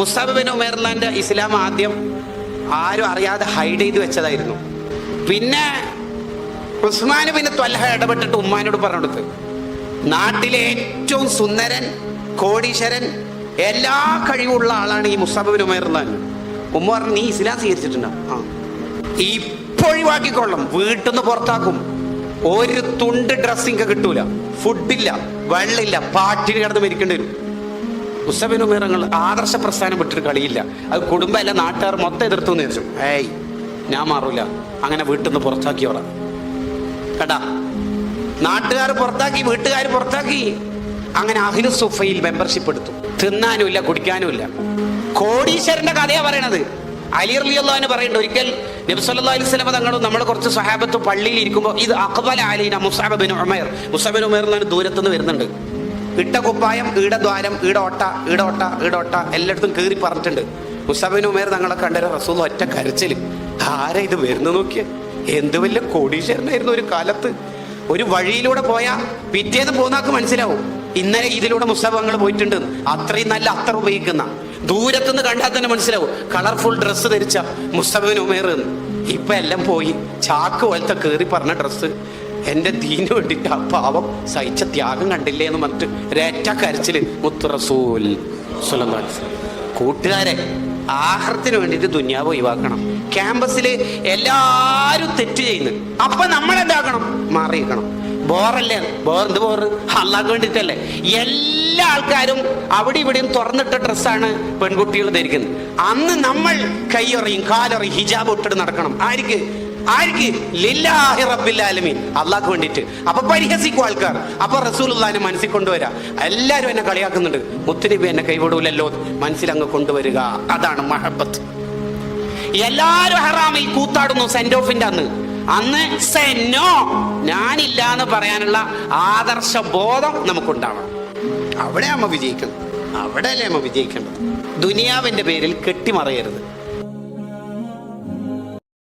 Musab bin ഉമൈറിന്റെ ഇസ്ലാം ആദ്യം ആരും അറിയാതെ ഹൈഡ് ചെയ്ത് വെച്ചതായിരുന്നു. പിന്നെ ഉസ്മാൻ ബിൻ ത്വൽഹ ഇടപെട്ടിട്ട് ഉമ്മാനോട് പറഞ്ഞു കൊടുത്ത്, നാട്ടിലെ ഏറ്റവും സുന്ദരൻ, കോടീശ്വരൻ, എല്ലാ കഴിവുള്ള ആളാണ് ഈ മുസ്അബ് ബിൻ ഉമൈർ. ഉമ്മ പറഞ്ഞു, നീ ഇസ്ലാം സ്വീകരിച്ചിട്ടുണ്ടോ? ആ, ഇപ്പൊ ഒഴിവാക്കിക്കൊള്ളും, വീട്ടിൽ നിന്ന് പുറത്താക്കും. ഒരു തുണ്ട് ഡ്രസ്സിങ് കിട്ടൂല, ഫുഡില്ല, വെള്ളമില്ല, പാട്ടിന് കിടന്ന് മരിക്കേണ്ടി വരും. മുസ്അബ് ബിൻ ഉമൈർ ആദർശ പ്രസ്ഥാനം വിട്ടിട്ട് കളിയില്ല. അത് കുടുംബമല്ല, നാട്ടുകാർ മൊത്തം എതിർത്തു എന്ന് വെച്ചു. ഏയ്, ഞാൻ മാറൂല, അങ്ങനെ വീട്ടിൽ നിന്ന് പുറത്താക്കിയോളാം. കേട്ടാ, നാട്ടുകാർ പുറത്താക്കി, വീട്ടുകാർ പുറത്താക്കി. അങ്ങനെ അഹ്ലു സുഫയിൽ മെമ്പർഷിപ്പ് എടുത്തു. തിന്നാനുമില്ല, കുടിക്കാനുമില്ല. കോടീശ്വരന്റെ കഥയാ പറയണത്. അലി റളിയല്ലാഹു അൻഹു പറയുന്നുണ്ട്, ഒരിക്കൽ നബി സല്ലല്ലാഹു അലൈഹി വസല്ലം തങ്ങളും നമ്മൾ കുറച്ച് സ്വഹാബത്ത് പള്ളിയിൽ ഇരിക്കുമ്പോൾ ഇത് അഖ്ബല അലൈന മുസ്അബ് ബിൻ ഉമൈർ. മുസ്അബ് ബിൻ ഉമൈർ എന്ന് ദൂരത്തുനിന്ന് വരുന്നുണ്ട്. ഇട്ട കുപ്പായം, ഈട ദ്വാരം, ഈടോട്ട എല്ലായിടത്തും കീറി പറഞ്ഞിട്ടുണ്ട്. മുസ്അബ് ബിൻ ഉമൈർ തങ്ങളെ കണ്ടൊരു റസൂൽ ഒറ്റ കരച്ചില്, ആരാ ഇത് വരുന്നു നോക്കിയ, എന്ത് വലിയ കോടീശ്വരനായിരുന്നു ഒരു കാലത്ത്. ഒരു വഴിയിലൂടെ പോയാ പിറ്റേന്ന് പോന്നാക്ക് മനസ്സിലാവും ഇന്നലെ ഇതിലൂടെ മുസ്അബ് തങ്ങൾ പോയിട്ടുണ്ട്. അത്രയും നല്ല അത്തർ ഉപയോഗിക്കുന്ന, ദൂരത്തുനിന്ന് കണ്ടാൽ തന്നെ മനസ്സിലാവും കളർഫുൾ ഡ്രസ്സ് ധരിച്ച മുസ്അബ് ബിൻ ഉമൈർ എന്ന്. ഇപ്പൊ എല്ലാം പോയി, ചാക്ക് പോലത്തെ കീറി പറഞ്ഞ ഡ്രസ്സ്. എന്റെ ദീനു വേണ്ടിട്ട് ആ പാവം സഹിച്ച ത്യാഗം കണ്ടില്ലേ എന്ന് പറഞ്ഞിട്ട് രേറ്റ കരച്ചില് മുത്ത് റസൂൽ സ്വല്ലല്ലാഹു അലൈഹി വസല്ലം. കൂട്ടുകാരെ, ആഖിറത്തിന് വേണ്ടിയിട്ട് ദുനിയാവ് ഒഴിവാക്കണം. ക്യാമ്പസില് എല്ലാരും തെറ്റ് ചെയ്യുന്നു, അപ്പൊ നമ്മൾ എന്താക്കണം? മാറിയിരിക്കണം. ബോറല്ലേ? എന്ത് ബോറ്? അള്ളാഹ്ക്ക് വേണ്ടിയിട്ടല്ലേ. എല്ലാ ആൾക്കാരും അവിടെ ഇവിടെയും തുറന്നിട്ട ഡ്രസ്സാണ് പെൺകുട്ടികൾ ധരിക്കുന്നത്. അന്ന് നമ്മൾ കൈയൊറിയും കാലൊറിയും ഹിജാബ് ഇട്ടിട്ട് നടക്കണം. ആർക്ക്? ലില്ലാഹി റബ്ബിൽ ആലമീൻ, അള്ളാഹ്ക്ക് വേണ്ടിയിട്ട്. അപ്പൊ പരിഹസിക്കും ആൾക്കാർ. അപ്പൊ റസൂലുള്ളാഹിനെ മനസ്സിൽ കൊണ്ടുവരാ. എല്ലാരും എന്നെ കളിയാക്കുന്നുണ്ട്, മുത്തുനബി എന്നെ കൈവിടൂലല്ലോ, മനസ്സിലങ്ങ് കൊണ്ടുവരിക. അതാണ് മഹബത്ത്. എല്ലാരും ഹറാമിൽ കൂത്താടുന്നു സെന്റ് ഓഫിന്റെ അന്ന് സെന്നോ ഞാനില്ല എന്ന് പറയാനുള്ള ആദർശ ബോധം നമുക്കുണ്ടാവണം. അവിടെ അമ്മ വിജയിക്കണം, അവിടെയല്ലേ അമ്മ വിജയിക്കേണ്ടത്. ദുനിയാവിന്റെ പേരിൽ കെട്ടിമറയരുത്.